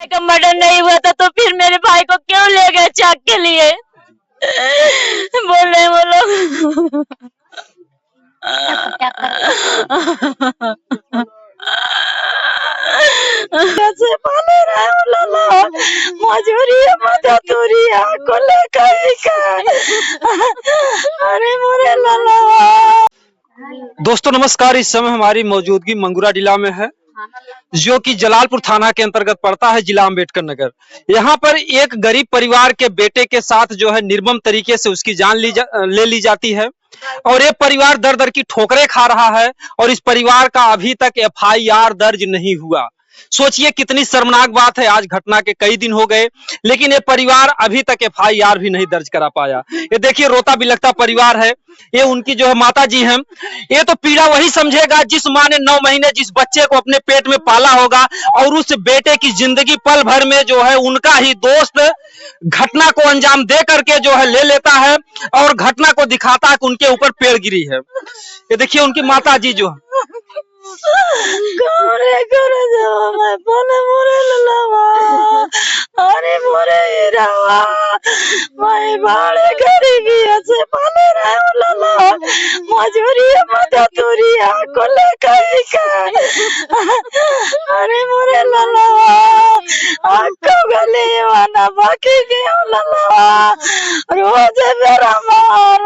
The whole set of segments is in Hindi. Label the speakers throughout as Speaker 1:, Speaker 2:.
Speaker 1: का मर्डर नहीं हुआ था तो फिर मेरे भाई को क्यों ले गए चेक के लिए? बोल रहे वो लोग कैसे पाले रहे हो लाला, मजबूरी है मजदूरी है को लेकर अरे मोरे लाला।
Speaker 2: दोस्तों नमस्कार, इस समय हमारी मौजूदगी मंगूरा जिला में है जो कि जलालपुर थाना के अंतर्गत पड़ता है, जिला अम्बेडकर नगर। यहाँ पर एक गरीब परिवार के बेटे के साथ जो है निर्मम तरीके से उसकी जान ले ली जाती है और ये परिवार दर दर की ठोकरें खा रहा है और इस परिवार का अभी तक FIR दर्ज नहीं हुआ। सोचिए कितनी शर्मनाक बात है। आज घटना के कई दिन हो गए लेकिन ये परिवार अभी तक FIR भी नहीं दर्ज करा पाया। ये देखिए रोता बिलखता परिवार है। ये उनकी जो है माता जी हैं। ये तो पीड़ा वही समझेगा जिस माँ ने 9 महीने जिस बच्चे को अपने पेट में पाला होगा और उस बेटे की जिंदगी पल भर में जो है उनका ही दोस्त घटना को अंजाम दे करके जो है ले लेता है और घटना को दिखाता है कि उनके ऊपर पेड़ गिरी है। ये देखिए उनकी माता जी जो है
Speaker 1: अरे मोरे हीरावा मैं बाड़े गरीबी से पाले रहे हो लाला, मजबूरी है मजदूरी है को लेकर अरे मोरे लाला आपको गले वाला बाकी गया लाला रोज मेरा मार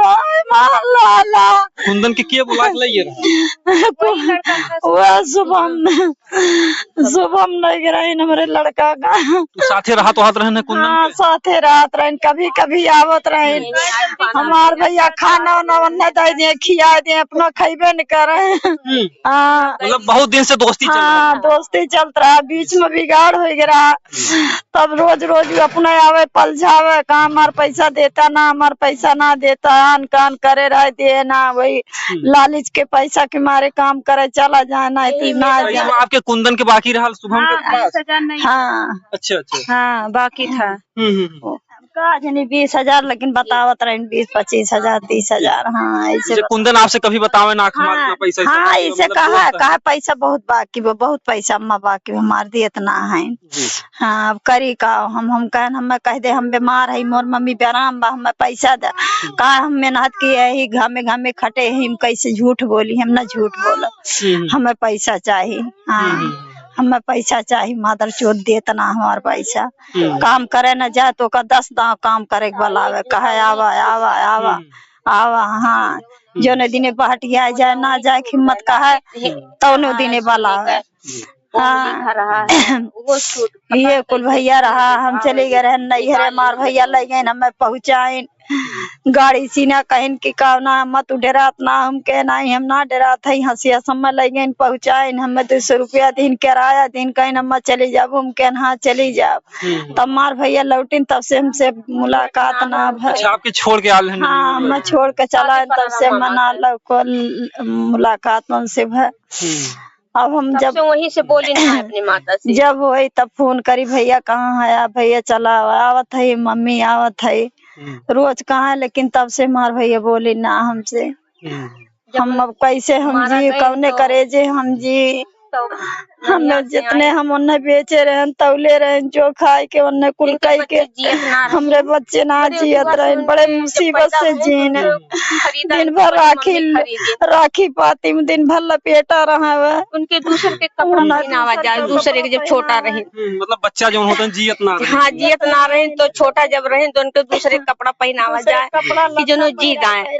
Speaker 1: लाला।
Speaker 2: कुंदन के किए बुला के लाइए
Speaker 1: वह शुभम नहीं रही हमारे लड़का का
Speaker 2: साथे रहा तो हाथ रहने कुंदन।
Speaker 1: हाँ साथे रात रहे, कभी कभी आवत रहे। हमार भैया खाना वाना दे दिए खिया दिए, अपना खाइबे न करे।
Speaker 2: मतलब बहुत दिन से दोस्ती चल रहा है।
Speaker 1: दोस्ती चलत रहा, बीच में बिगाड़ हो गया। तब रोज रोज अपने आवे पलझावे, कहा हमार पैसा देता ना, हमार पैसा ना देता, आन कान करे रहे दे ना, वही लालच के पैसा के मारे काम करे चला जाए ना ना जाए।
Speaker 2: आपके कुंदन के बाकी रहा शुभम के पास?
Speaker 1: हाँ
Speaker 2: अच्छा
Speaker 1: हाँ बाकी था। 20,000 लेकिन बतावत रहे 20-25 हजार 30,000। हाँ ऐसे
Speaker 2: कुंदन आपसे कभी बतावे ना पैसा?
Speaker 1: हाँ ऐसे कहा पैसा बहुत बाकी, बहुत पैसा अम्मा बाकी हमार दियत ना है। हाँ अब करी का हम कह दे हम बीमार है, मोर मम्मी बेराम बा, हमें पैसा दे। कहा हम मेहनत किए ही घामे खटे ही, हम कैसे झूठ बोली, हम ना झूठ बोलो, हमें पैसा चाहिए। हाँ हमें पैसा चाहिए, मादर चोट देता ना हमार पैसा। काम करे न जाए तो का 10 दाव काम करे बोलावे, कहे आवा आवा आवा आवा। हाँ जो न दिने बहटिया जाए ना जाए हिम्मत कहे तो न दिने बोलावे। हाँ ये कुल भैया रहा, हम चले गए रहे नैहरे, मार भैया ले गए, हमें पहुँचाए गाड़ी सीना कहन की कावना मत डरात ना, हम कह नहीं हम ना डरात है। हंसिया समय ले गए पहुँचाए, हमें 200 रुपया दिन किराया दिन कहीं अम्मा चली जाब, हम कह हाँ चली जाब। तब मार भैया लौटिन तब से हमसे मुलाकात ना भई।
Speaker 2: आपके छोड़ के आल?
Speaker 1: हाँ मैं छोड़ के चला तब से मना लो को मुलाकात उनसे भई। अब हम जब
Speaker 3: वहीं से बोली ना अपनी माता से,
Speaker 1: जब वही तब फोन करी भैया कहाँ है, भैया चला आवत है, मम्मी आवत है रोज कहाँ, लेकिन तब से मार भैया बोली ना हमसे। हम अब कैसे हम जी कौने करे जे हम जी, हम जितने हम उन्हें बेचे रहे तौले रहे, जो खाए के उन्हें कुल कई के हमरे बच्चे ना जियत रहे, बड़े मुसीबत से जीन। दिन भर राखी पाती में दिन भर लपेटा रहा है।
Speaker 3: उनके दूसरे के कपड़ा पहनावा जाए, दूसरे के जब छोटा रहे
Speaker 2: मतलब बच्चा जो होता है जियत ना रहे।
Speaker 3: हाँ जियत ना रहे तो छोटा जब रहे तो उनके दूसरे कपड़ा पहनावा जाए कि जो जी जाए।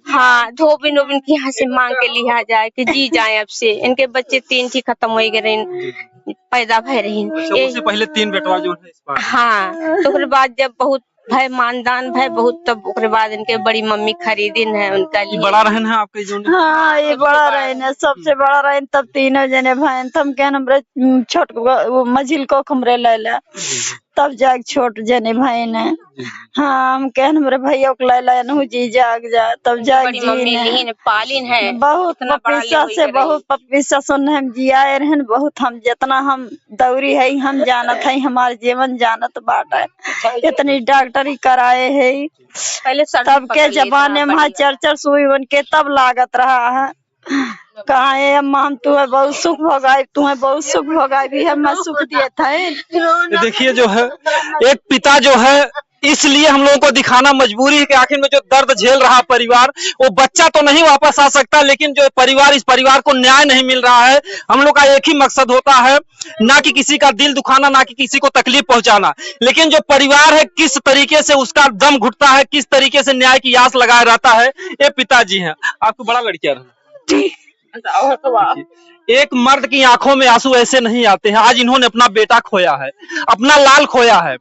Speaker 3: हाँ धोबिन वोबिन की यहाँ से मांग के लिया जाए कि जी जाए। अब से इनके बच्चे 3 थी खत्म हो गए पैदा भय रही।
Speaker 2: उससे पहले 3 बेटवा जो है।
Speaker 3: हाँ तो फिर बाद जब बहुत भाई मानदान भाई बहुत, तब उसके बाद इनके बड़ी मम्मी खरीदिन है उनका लिए।
Speaker 2: बड़ा रहन है आपके जो?
Speaker 1: हाँ ये बड़ा रहन है, सबसे बड़ा रहन। तब 3 जने भाई तम के हमरे छोट मझिल को हमरे ले ले, तब जाग छोट जने भाई ने। हाँ हम कह हमरे भैया को ले ले जी जाग जा, तब जाग जी
Speaker 3: पालिन है।
Speaker 1: बहुत पपीसा से बहुत पपीसा सुन हम जियाए रहन बहुत। हम जितना हम दौरी है हम जानत है, हमारे जीवन जानत बाट है। इतनी डॉक्टरी कराए है
Speaker 3: पहले
Speaker 1: तब के जमाने में 4 सुई उनके तब लागत रहा है। कहाँ है अम्मा, हम तुम्हें बहुत सुख भोगाई, तुम्हें बहुत सुख भोगाई भी हमें सुख दिए थे।
Speaker 2: ये देखिए जो है एक पिता जो है, इसलिए हम लोगों को दिखाना मजबूरी है कि आखिर में जो दर्द झेल रहा परिवार, वो बच्चा तो नहीं वापस आ सकता, लेकिन जो परिवार, इस परिवार को न्याय नहीं मिल रहा है। हम लोग का एक ही मकसद होता है, ना कि किसी का दिल दुखाना, ना कि किसी को तकलीफ पहुंचाना, लेकिन जो परिवार है किस तरीके से उसका दम घुटता है, किस तरीके से न्याय की आस लगाया रहता है, ये पिताजी हैं। आपको बड़ा लड़कियां रहा एक मर्द की आंखों में आंसू ऐसे नहीं आते हैं। आज इन्होंने अपना बेटा खोया है, अपना लाल खोया है,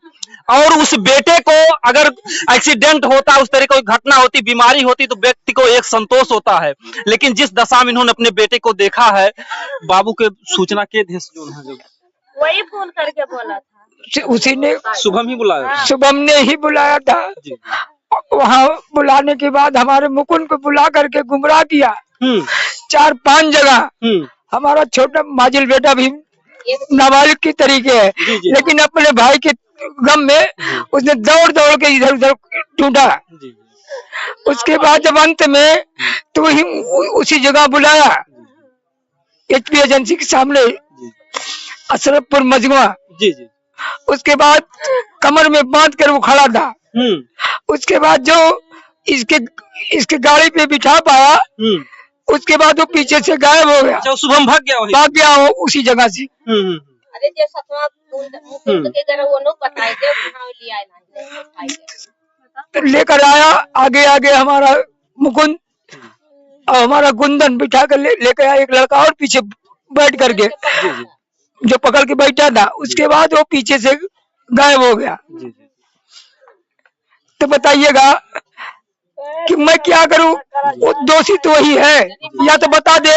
Speaker 2: और उस बेटे को अगर एक्सीडेंट होता, उस तरह कोई घटना होती, बीमारी होती, तो व्यक्ति को एक संतोष होता है, लेकिन जिस दशा में इन्होंने अपने बेटे को देखा है, बाबू के सूचना के देश जो है,
Speaker 3: वही फोन करके बोला था,
Speaker 4: उसी ने,
Speaker 2: शुभम ही बुलाया,
Speaker 4: शुभम ने ही बुलाया था। वहाँ बुलाने के बाद हमारे मुकुंद को बुला करके गुमराह किया 4-5 जगह। हमारा छोटा माजिल बेटा भी नाबालिग की तरीके है, लेकिन अपने भाई के गम में उसने दौड़ दौड़ के इधर उधर ढूंढा। उसके बाद जब अंत में तो ही उसी जगह बुलाया, HP एजेंसी के सामने, अशरफपुर मजमा। उसके बाद कमर में बांध कर वो खड़ा था। उसके बाद जो इसके गाड़ी पे बिठा पाया, उसके बाद वो पीछे से गायब हो गया।
Speaker 2: अच्छा, शुभम भाग गया
Speaker 4: वो उसी जगह से।
Speaker 3: अरे जो सतवा मुकुंद के घर वो लोग बताए थे, लिया
Speaker 4: तो लेकर आया, आगे आगे हमारा मुकुंद और हमारा गुंदन बिठा कर लेकर आया, एक लड़का और पीछे बैठ करके जो पकड़ के बैठा था। उसके बाद वो पीछे से गायब हो गया। तो बताइएगा कि मैं क्या करूं? वो दोषी तो वही है, या तो बता दे।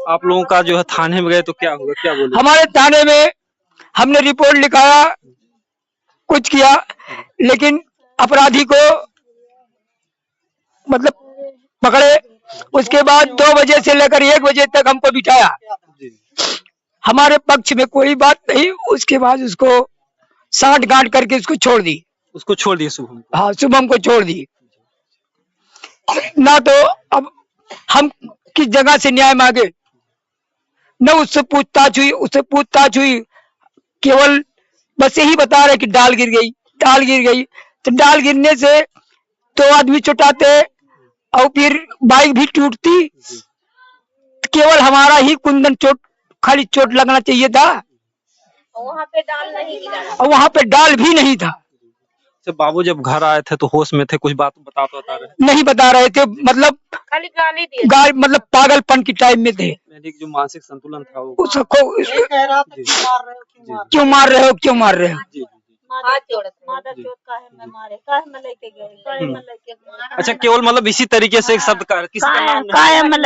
Speaker 2: आप लोगों का जो है थाने में गए तो क्या हुआ, क्या बोले?
Speaker 4: हमारे थाने में हमने रिपोर्ट लिखाया, कुछ किया, लेकिन अपराधी को मतलब पकड़े। उसके बाद 2 बजे से लेकर 1 बजे तक हमको बिठाया, हमारे पक्ष में कोई बात नहीं। उसके बाद उसको साठ गांठ करके उसको छोड़ दी।
Speaker 2: उसको छोड़ दिए शुभम?
Speaker 4: हाँ, शुभम को छोड़ दी ना। तो अब हम किस जगह से न्याय मांगे? न उससे पूछताछ हुई, केवल बस यही बता रहे कि डाल गिर गई। तो डाल गिरने से 2 आदमी चुटाते और फिर बाइक भी टूटती। केवल हमारा ही कुंदन खाली चोट लगना चाहिए था,
Speaker 3: वहाँ पे डाल नहीं गिरा,
Speaker 4: और वहाँ पे डाल भी नहीं था।
Speaker 2: बाबू जब घर आए थे तो होश में थे, कुछ बात बता रहे?
Speaker 4: नहीं बता रहे थे, मतलब
Speaker 3: खाली गाली दिए,
Speaker 4: मतलब पागलपन की टाइम में थे।
Speaker 2: जो मानसिक संतुलन था वो
Speaker 4: उसको क्यों मार रहे हो?
Speaker 2: अच्छा, केवल मतलब इसी तरीके से एक शब्द का किसी का नाम
Speaker 1: काहे में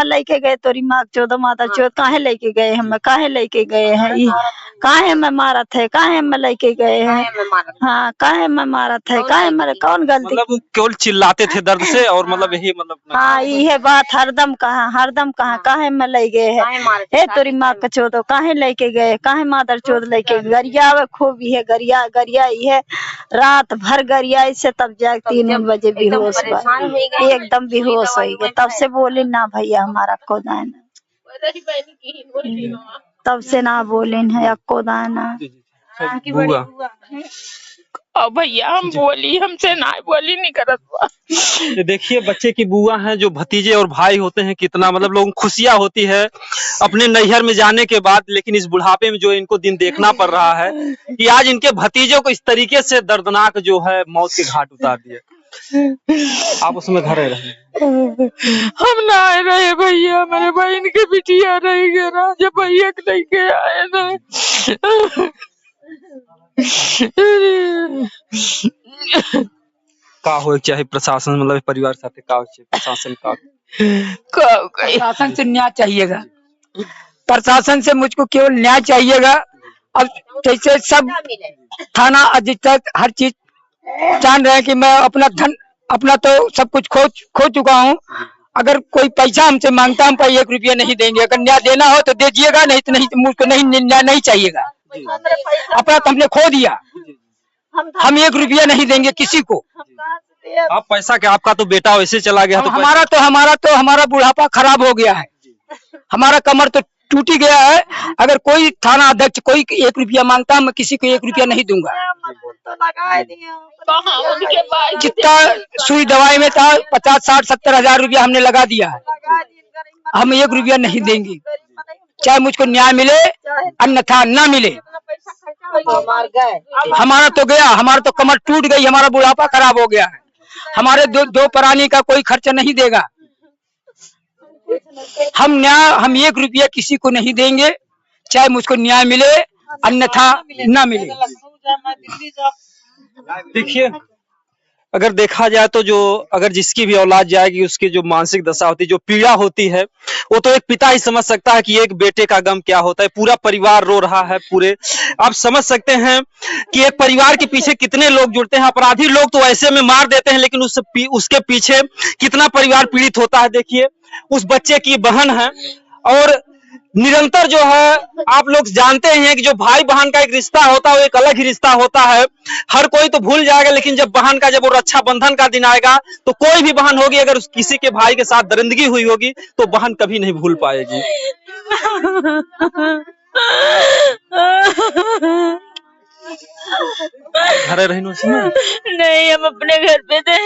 Speaker 1: लेके गए तोरी माँ चोद माता चोद, काहे लेके गए हम, काहे लेके गए हैं, काहे में मारा थे, काहे में लेके गए हैं, हाँ काहे में मारा थे, काहे में कौन गलती?
Speaker 2: मतलब केवल चिल्लाते थे दर्द से, और मतलब यही मतलब
Speaker 1: हाँ ये बात हरदम कहा काहे में ले गए है, हे तोरी माँ का चोदो काहे लेके गए, काहे मादर चोद लेके गरिया खूब है, गरिया है, रात भर गरिया से तब जाके 3 बजे बेहोश एकदम बेहोश हो गए। तब से बोले ना भैया हमारा को दाना, तब से ना बोले है को दाना।
Speaker 4: भैया हम बोली, हमसे ना बोली नहीं करत।
Speaker 2: देखिए बच्चे की बुआ हैं, जो भतीजे और भाई होते हैं, कितना मतलब लोगों को खुशियां होती है अपने नैहर में जाने के बाद, लेकिन इस बुढ़ापे में जो इनको दिन देखना पड़ रहा है कि आज इनके भतीजों को इस तरीके से दर्दनाक जो है मौत के घाट उतार दिया। आप उसमें घर रहे?
Speaker 4: हम ना आए रहे भैया, मेरे बहन के बिटिया रह गया, जब भैया के लेके आए ना।
Speaker 2: का हो चाहे प्रशासन, मतलब परिवार साथ का प्रशासन
Speaker 4: प्रशासन से न्याय चाहिएगा, प्रशासन से मुझको केवल न्याय चाहिएगा। अब जैसे सब थाना अधीक्षक हर चीज जान रहे हैं कि मैं अपना तो सब कुछ खो चुका हूँ। अगर कोई पैसा हमसे मांगता, हम 1 रुपया नहीं देंगे। अगर न्याय देना हो तो दीजिएगा, नहीं तो नहीं, मुझको न्याय नहीं चाहिएगा। अपना तो हमने खो दिया, हम 1 रुपया नहीं देंगे किसी को।
Speaker 2: आप पैसा क्या, आपका तो बेटा वैसे चला गया, तो
Speaker 4: हमारा बुढ़ापा खराब हो गया है, हमारा कमर तो टूटी गया है। अगर कोई थाना अध्यक्ष कोई 1 रुपया मांगता है, मैं किसी को 1 रुपया नहीं दूंगा। जितना सुई दवाई में था 50, 60, 70 हजार रुपया हमने लगा दिया है, हम 1 रुपया नहीं देंगे, चाहे मुझको न्याय मिले अन्यथा ना मिले। हमारा तो गया, हमारा तो कमर टूट गई, हमारा बुढ़ापा खराब हो गया है, हमारे दो प्राणी का कोई खर्चा नहीं देगा। हम 1 रुपया किसी को नहीं देंगे, चाहे मुझको न्याय मिले अन्यथा ना मिले।
Speaker 2: देखिए, अगर देखा जाए तो जो अगर जिसकी भी औलाद जाएगी, उसकी जो मानसिक दशा होती है, जो पीड़ा होती है, वो तो एक पिता ही समझ सकता है कि एक बेटे का गम क्या होता है। पूरा परिवार रो रहा है, पूरे आप समझ सकते हैं कि एक परिवार के पीछे कितने लोग जुड़ते हैं। अपराधी लोग तो ऐसे में मार देते हैं, लेकिन उसके पीछे कितना परिवार पीड़ित होता है। देखिए, उस बच्चे की बहन है, और निरंतर जो है, आप लोग जानते हैं कि जो भाई बहन का एक रिश्ता होता है वो एक अलग ही रिश्ता होता है। हर कोई तो भूल जाएगा, लेकिन जब वो रक्षाबंधन का दिन आएगा, तो कोई भी बहन होगी, अगर किसी के भाई के साथ दरिंदगी हुई होगी, तो बहन कभी नहीं भूल पाएगी। घर रहने
Speaker 5: नहीं, हम अपने घर पे थे।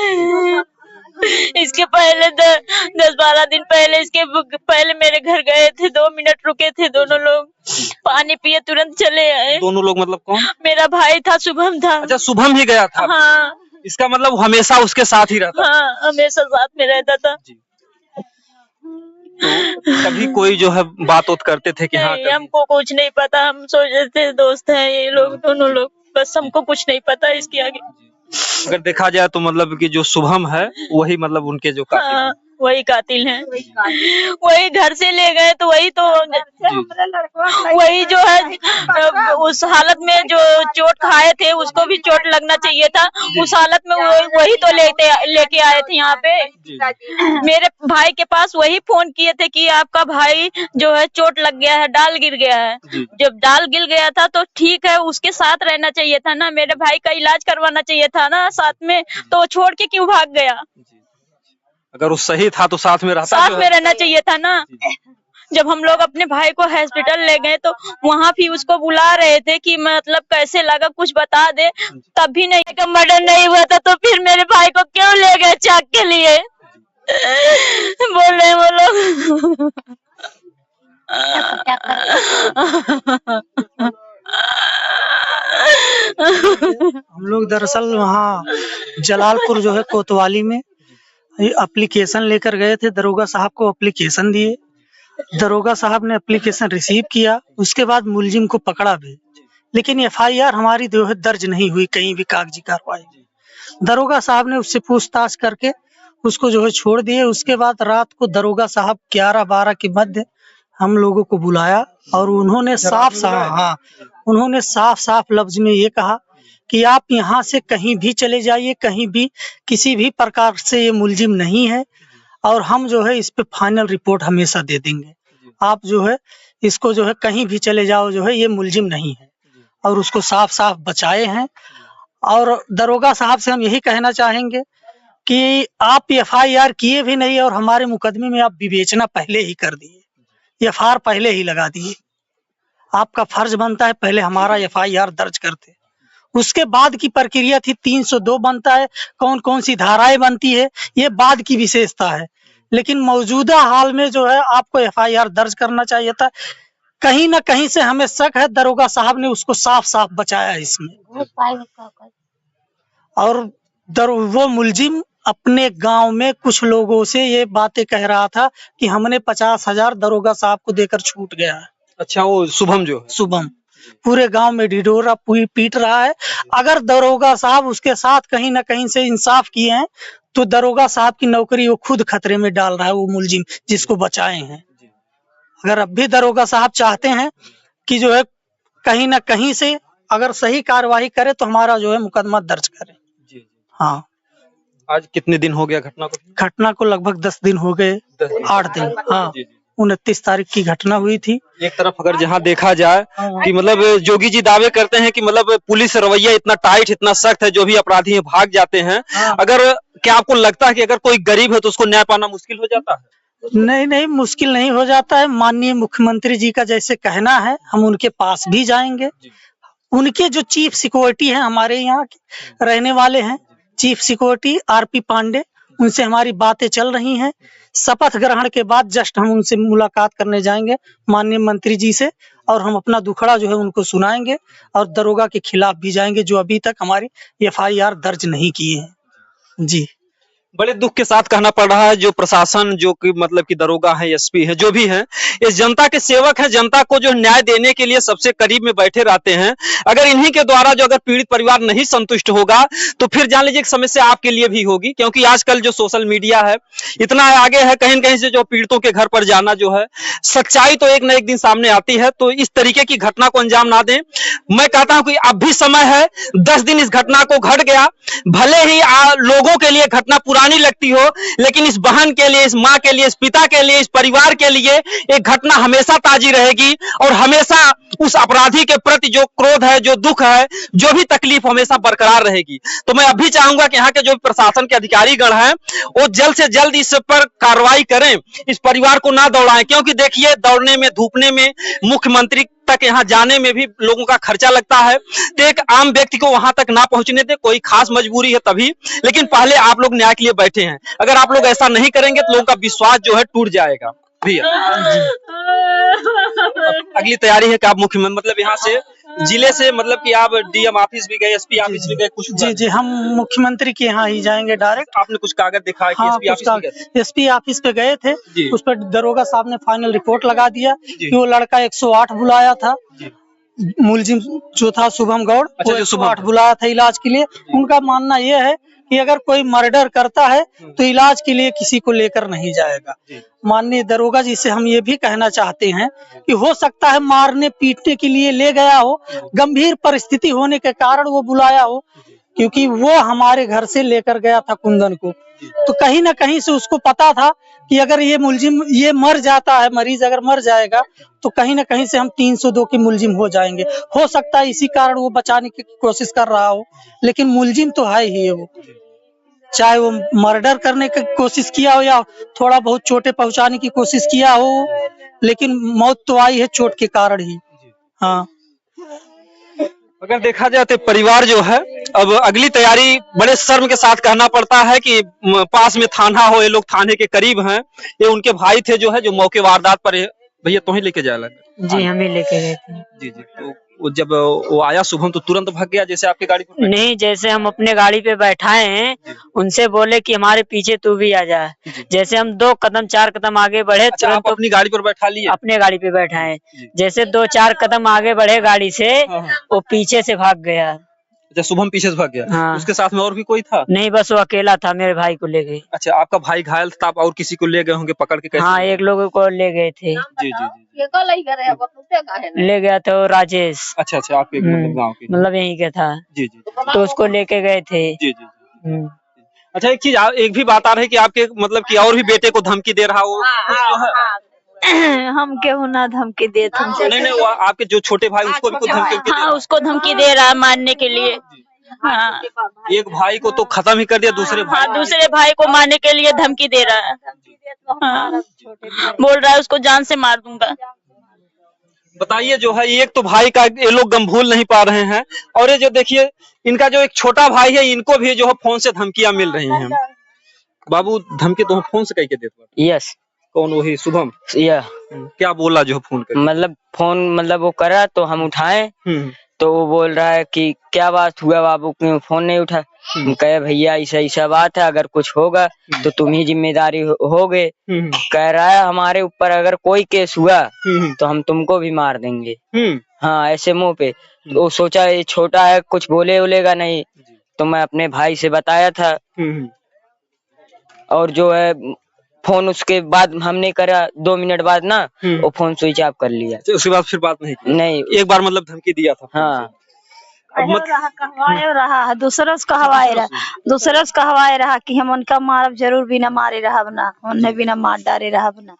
Speaker 5: इसके पहले 10-12 दिन पहले मेरे घर गए थे, 2 मिनट रुके थे, दोनों लोग पानी पिए तुरंत चले आए।
Speaker 2: दोनों लोग मतलब कौन?
Speaker 5: मेरा भाई था, शुभम था।
Speaker 2: अच्छा, शुभम ही गया था।
Speaker 5: हाँ,
Speaker 2: इसका मतलब हमेशा उसके साथ ही रहता?
Speaker 5: हाँ, हमेशा साथ में रहता था।
Speaker 2: तो कभी कोई जो है बात करते थे कि हाँ?
Speaker 5: हमको कुछ नहीं पता, हम सोचते थे दोस्त हैं ये लोग, दोनों लोग, बस हमको कुछ नहीं पता इसके आगे।
Speaker 2: अगर देखा जाए तो मतलब कि जो शुभम है वही मतलब उनके जो कातिल हैं।
Speaker 5: वही कातिल हैं, वही घर से ले गए, तो वही जो है उस हालत में जो चोट खाए थे उसको भी चोट लगना चाहिए था। उस हालत में वही तो लेके आए थे यहाँ पे। मेरे भाई के पास वही फोन किए थे कि आपका भाई जो है चोट लग गया है, डाल गिर गया है। जब डाल गिर गया था तो ठीक है, उसके साथ रहना चाहिए था ना, मेरे भाई का इलाज करवाना चाहिए था ना साथ में, तो वो छोड़ के क्यों भाग गया?
Speaker 2: अगर वो सही था तो साथ में
Speaker 5: रहना चाहिए था ना। जब हम लोग अपने भाई को हॉस्पिटल ले गए तो वहाँ भी उसको बुला रहे थे कि मतलब कैसे लगा, कुछ बता दे, तब भी नहीं का मर्डर नहीं हुआ था, तो फिर मेरे भाई को क्यों ले गए चाक के लिए? बोल रहे वो लोग।
Speaker 6: हम लोग दरअसल वहाँ जलालपुर जो है कोतवाली में एप्लीकेशन लेकर गए थे, दरोगा साहब को एप्लीकेशन दिए, दरोगा साहब ने एप्लीकेशन रिसीव किया, उसके बाद मुलजिम को पकड़ा भी, लेकिन एफआईआर हमारी जो है दर्ज नहीं हुई, कहीं भी कागजी कार्रवाई। दरोगा साहब ने उससे पूछताछ करके उसको जो है छोड़ दिए। उसके बाद रात को दरोगा साहब 11-12 के मध्य हम लोगों को बुलाया और उन्होंने साफ साफ लफ्ज में ये कहा कि आप यहाँ से कहीं भी चले जाइए, कहीं भी किसी भी प्रकार से ये मुलजिम नहीं है, और हम जो है इस पे फाइनल रिपोर्ट हमेशा दे देंगे। आप जो है इसको जो है कहीं भी चले जाओ, जो है ये मुलजिम नहीं है, और उसको साफ साफ बचाए हैं। और दरोगा साहब से हम यही कहना चाहेंगे कि आप एफआईआर किए भी नहीं और हमारे मुकदमे में आप विवेचना पहले ही कर दिए, एफआईआर पहले ही लगा दिए। आपका फर्ज बनता है पहले हमारा एफआईआर दर्ज करते, उसके बाद की प्रक्रिया थी 302 बनता है, कौन कौन सी धाराएं बनती है ये बाद की विशेषता है, लेकिन मौजूदा हाल में जो है आपको एफआईआर दर्ज करना चाहिए था। कहीं ना कहीं से हमें शक है, दरोगा साहब ने उसको साफ साफ बचाया इसमें। और वो मुलजिम अपने गांव में कुछ लोगों से ये बातें कह रहा था कि हमने 50,000 दरोगा साहब को देकर छूट गया है।
Speaker 2: अच्छा, वो शुभम
Speaker 6: पूरे गांव में ढिढोरा पीट रहा है। अगर दरोगा साहब उसके साथ कहीं ना कहीं से इंसाफ किए हैं तो दरोगा साहब की नौकरी वो खुद खतरे में डाल रहा है, वो मुलजिम जिसको बचाए हैं। अगर अब भी दरोगा साहब चाहते हैं कि जो है कहीं ना कहीं से अगर सही कार्यवाही करे तो हमारा जो है मुकदमा दर्ज करे। हाँ,
Speaker 2: आज कितने दिन हो गया घटना को?
Speaker 6: लगभग 10 दिन हो गए, 8 दिन। हाँ, 29 तारीख की घटना हुई थी।
Speaker 2: एक तरफ अगर जहां देखा जाए कि मतलब जोगी जी दावे करते हैं कि मतलब पुलिस रवैया इतना टाइट, इतना सख्त है, जो भी अपराधी हैं भाग जाते हैं। अगर क्या आपको लगता है कि अगर कोई गरीब है तो उसको न्याय पाना मुश्किल हो जाता है?
Speaker 6: नहीं नहीं, मुश्किल नहीं हो जाता है। माननीय मुख्यमंत्री जी का जैसे कहना है, हम उनके पास भी जाएंगे। उनके जो चीफ सिक्योरिटी हैं, हमारे यहाँ के रहने वाले हैं, चीफ सिक्योरिटी RP पांडे, उनसे हमारी बातें चल रही हैं। शपथ ग्रहण के बाद जस्ट हम उनसे मुलाकात करने जाएंगे माननीय मंत्री जी से, और हम अपना दुखड़ा जो है उनको सुनाएंगे, और दरोगा के खिलाफ भी जाएंगे जो अभी तक हमारी FIR दर्ज नहीं किए हैं। जी,
Speaker 2: बड़े दुख के साथ कहना पड़ रहा है, जो प्रशासन, जो कि मतलब कि दरोगा है, SP है, जो भी है, ये जनता के सेवक है, जनता को जो न्याय देने के लिए सबसे करीब में बैठे रहते हैं। अगर इन्हीं के द्वारा जो अगर पीड़ित परिवार नहीं संतुष्ट होगा तो फिर जान लीजिए समस्या आपके लिए भी होगी, क्योंकि आजकल जो सोशल मीडिया है इतना आगे है, कहीं न कहीं से जो पीड़ितों के घर पर जाना जो है, सच्चाई तो एक न एक दिन सामने आती है। तो इस तरीके की घटना को अंजाम ना दें। मैं कहता हूं कि अब भी समय है, 10 दिन इस घटना को घट गया, भले ही लोगों के लिए घटना पुरानी लगती हो, लेकिन इस बहन के लिए, इस माँ के लिए, इस पिता के लिए, इस परिवार के लिए एक घटना हमेशा ताजी रहेगी, और हमेशा उस अपराधी के प्रति जो क्रोध है, जो दुख है, जो भी तकलीफ हमेशा बरकरार रहेगी। तो मैं अभी चाहूंगा कि यहाँ के जो प्रशासन के अधिकारीगण हैं वो जल्द से जल्द इस पर कार्रवाई करें, इस परिवार को ना दौड़ाएं, क्योंकि देखिए दौड़ने में, धूपने में, मुख्यमंत्री तक यहाँ जाने में भी लोगों का खर्चा लगता है। तो एक आम व्यक्ति को वहां तक ना पहुंचने दे, कोई खास मजबूरी है तभी, लेकिन पहले आप लोग न्याय के लिए बैठे हैं। अगर आप लोग ऐसा नहीं करेंगे तो लोगों का विश्वास जो है टूट जाएगा। भैया अगली तैयारी है कि आप मुख्यमंत्री मतलब यहाँ से जिले से मतलब कि आप DM ऑफिस भी गए, SP ऑफिस भी गए कुछ?
Speaker 6: जी, हम मुख्यमंत्री के यहाँ ही जाएंगे डायरेक्ट।
Speaker 2: आपने कुछ कागज दिखाया कि
Speaker 6: हाँ, SP ऑफिस पे गए थे, उस पर दरोगा साहब ने फाइनल रिपोर्ट लगा दिया कि वो लड़का 108 बुलाया था, मुलजिम जो था शुभम गौड़,
Speaker 2: अच्छा,
Speaker 6: वो 108 बुलाया था इलाज के लिए। उनका मानना यह है कि अगर कोई मर्डर करता है तो इलाज के लिए किसी को लेकर नहीं जाएगा। माननीय दरोगा जी से हम ये भी कहना चाहते हैं कि हो सकता है मारने पीटने के लिए ले गया हो, गंभीर परिस्थिति होने के कारण वो बुलाया हो, क्योंकि वो हमारे घर से लेकर गया था कुंदन को, तो कहीं ना कहीं से उसको पता था कि अगर ये मुलजिम ये मर जाता है, मरीज अगर मर जाएगा तो कहीं ना कहीं से हम 302 के मुलजिम हो जाएंगे। हो सकता है इसी कारण वो बचाने की कोशिश कर रहा हो, लेकिन मुलजिम तो है ही है वो, चाहे वो मर्डर करने की कोशिश किया हो या थोड़ा बहुत चोटें पहुंचाने की कोशिश किया हो, लेकिन मौत तो आई है चोट के कारण ही। हाँ,
Speaker 2: अगर देखा जाए तो परिवार जो है अब अगली तैयारी बड़े शर्म के साथ कहना पड़ता है कि पास में थाना हो, ये लोग थाने के करीब हैं, ये उनके भाई थे जो है जो मौके वारदात पर। भैया तुम्हें लेके जाया लगा?
Speaker 7: जी, हमें लेके गए थे।
Speaker 2: जी, तो वो जब वो आया शुभम तो तुरंत भाग गया जैसे आपकी गाड़ी पर?
Speaker 7: नहीं, जैसे हम अपने गाड़ी पे बैठाए हैं, उनसे बोले कि हमारे पीछे तू भी आ जा। जैसे हम 2 कदम 4 कदम आगे बढ़े,
Speaker 2: अच्छा, आप अपनी गाड़ी पर बैठा लिए?
Speaker 7: अपने गाड़ी पे बैठाए, जैसे 2-4 कदम आगे बढ़े गाड़ी से, वो पीछे से भाग गया।
Speaker 2: अच्छा, शुभम पीछे से भाग गया?
Speaker 7: हाँ।
Speaker 2: उसके साथ में और भी कोई था?
Speaker 7: नहीं, बस वो अकेला था, मेरे भाई को ले गए।
Speaker 2: अच्छा, आपका भाई घायल था, आप और किसी को ले गए होंगे पकड़ के? कैसे?
Speaker 7: हाँ, एक लोगों को ले गए थे।
Speaker 2: जी,
Speaker 7: ले गया था वो राजेश।
Speaker 2: अच्छा, आपके गाँव के?
Speaker 7: मतलब यहीं के था।
Speaker 2: जी,
Speaker 7: तो उसको लेके गए थे।
Speaker 2: जी। अच्छा, एक चीज एक भी बात आ रही है कि आपके मतलब कि और भी बेटे को धमकी दे रहा हो जो है?
Speaker 1: हम क्यों ना धमकी दे?
Speaker 2: नहीं, वो आपके जो छोटे भाई उसको भी धमकी?
Speaker 5: हाँ, उसको धमकी दे रहा है मारने के लिए। हाँ,
Speaker 2: एक भाई को तो खत्म ही कर दिया, दूसरे भाई?
Speaker 5: हाँ, दूसरे भाई को मारने के लिए धमकी दे रहा है। हाँ, बोल रहा है उसको जान से मार दूंगा।
Speaker 2: बताइए जो है, एक तो भाई का ये लोग गम भूल नहीं पा रहे हैं, और ये जो देखिए इनका जो एक छोटा भाई है, इनको भी जो है फोन से धमकियां मिल रही हैं। बाबू धमकी तो फोन से कह के देते?
Speaker 7: यस।
Speaker 2: कौन? वही शुभम? क्या बोला जो फोन कर?
Speaker 7: मतलब फोन मतलब वो करा तो हम उठाए, तो वो बोल रहा है कि क्या बात हुआ बाबू, क्यों फोन नहीं उठा? कहे भैया ऐसा बात है, अगर कुछ होगा तो तुम ही जिम्मेदारी होगे। कह रहा है हमारे ऊपर अगर कोई केस हुआ तो हम तुमको भी मार देंगे। हाँ, ऐसे मुंह पे। वो सोचा ये छोटा है, कुछ बोलेगा नहीं, तो मैं अपने भाई से बताया था। और जो है फोन उसके बाद हमने करा, 2 मिनट बाद ना वो फोन स्विच ऑफ कर लिया।
Speaker 2: उसके बाद फिर बात नहीं की? नहीं,
Speaker 7: एक
Speaker 2: बार मतलब धमकी दिया था।
Speaker 7: हाँ,
Speaker 1: रहा दूसरा से कहवाए रहा कि हम उनका मारब जरूर, बिना मारे रहा ना, उन्हें बिना मार डारे रहा ना,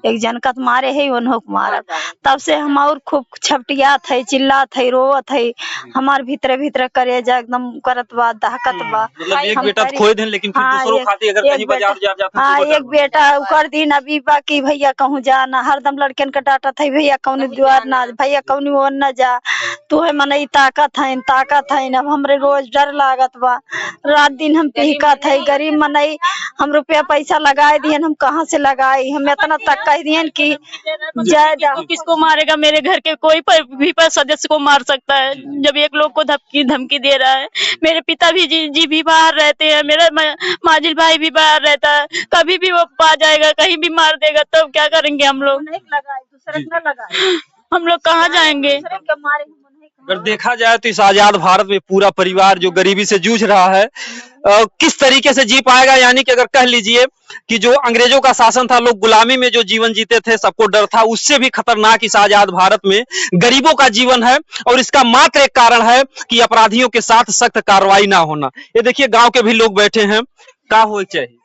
Speaker 1: एक जनका तो मारे है उन्हों को मारा। तब से हम और खूब छपटियात है, चिल्लात है, रोवत है, हमार भीतर भीतर करेजा एकदम करत बा, दहकत बा।
Speaker 2: मतलब एक
Speaker 1: हम
Speaker 2: बेटा तो खोए थे, लेकिन फिर दूसरों खाती अगर कहीं बाजार जा जाते
Speaker 1: हाँ, एक बेटा उकर दिन अभी बाकी भैया कहूँ जाना, हरदम लड़कन का डाटा था भैया कौन द्वार ना, भैया कौन वो न जा, तू है मन ताकत है। अब हमरे रोज डर लागत बा, रात दिन हम पीकत है, गरीब मनई हम रुपया पैसा लगाए दिए, हम कहाँ से लगाई, हम इतना तक कह दिए कि जायदा
Speaker 5: किसको मारेगा, मेरे घर के कोई भी सदस्य को मार सकता है जब एक लोग को धमकी दे रहा है। मेरे पिता भी जी भी बाहर रहते हैं, मेरा माजिल भाई भी बाहर रहता है, कभी भी वो आ जाएगा, कहीं भी मार देगा, तब क्या करेंगे हम लोग? हम लोग कहाँ जाएंगे?
Speaker 2: अगर देखा जाए तो इस आजाद भारत में पूरा परिवार जो गरीबी से जूझ रहा है, किस तरीके से जी पाएगा? यानी कि अगर कह लीजिए कि जो अंग्रेजों का शासन था, लोग गुलामी में जो जीवन जीते थे, सबको डर था, उससे भी खतरनाक इस आजाद भारत में गरीबों का जीवन है। और इसका मात्र एक कारण है कि अपराधियों के साथ सख्त कार्रवाई ना होना। ये देखिए गांव के भी लोग बैठे हैं। का हो चाहिए?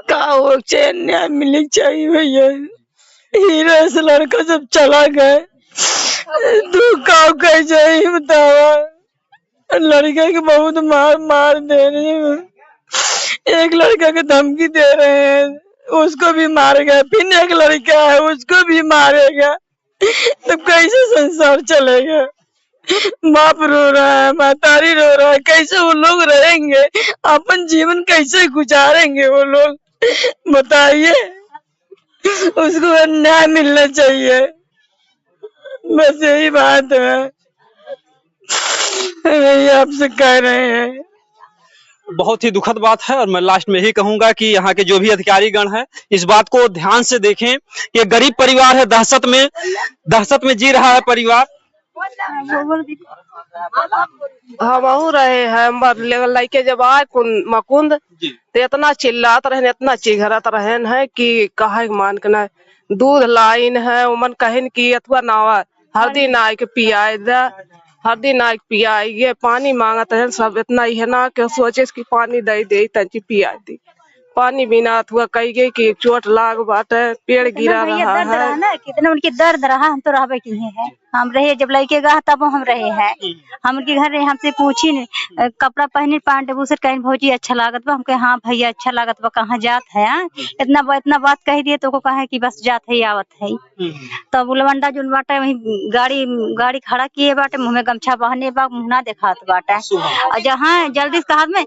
Speaker 4: का हो चाहिए? न्याय मिलनी चाहिए भैया। हीरा से लड़का जब चला गए, तू का चाहिए बतावा? लड़का के बहुत मार दे रहे हैं, एक लड़का के धमकी दे रहे हैं, उसको भी मारेगा, फिर एक लड़का है उसको भी मारेगा, तो कैसे संसार चलेगा? बाप रो रहा है, महतारी रो रहा है, कैसे वो लोग रहेंगे? अपन जीवन कैसे गुजारेंगे वो लोग? बताइए। उसको न्याय मिलना चाहिए, बस यही बात है, यही आपसे कह रहे हैं।
Speaker 2: बहुत ही दुखद बात है। और मैं लास्ट में यही कहूंगा कि यहाँ के जो भी अधिकारीगण हैं, इस बात को ध्यान से देखें कि गरीब परिवार है, दहशत में जी रहा है परिवार।
Speaker 8: हम रहे हैं लड़के जब आए मकुंद तो इतना चिल्लात रहे, इतना चिघरत रहे है कि कहा मान के ना दूध लाइन है, उमन कहन की अथवा नावा हरदी नाय के पियाए दे, हरदी नाय पियाइए, पानी मांगत है सब, इतना ही है ना कि सोचे कि पानी दे तंची पिया दी, पानी बिना अथवा कही गई कि चोट लाग बाटे, पेड़ गिरा रहा है
Speaker 1: ना, कितना उनके दर्द रहा, हम तो रहबे की है, हम रहे जब लड़के गा तब हम रहे हैं, हम उनके घर रहे, हमसे पूछी नहीं कपड़ा पहने पान डबूसर कहीं भौजी अच्छा लागत बा, हम कहे हाँ भैया अच्छा लागत बा, कहाँ जात है? इतना बात कह दिए तो कहा कि बस जात है आवत है। तब उलवंडा जो बाटे वही गाड़ी खड़ा किए बाटे, मुँह में गमछा बहने बा, मुँह ना देखात बाटे, और जहाँ जल्दी से कहा में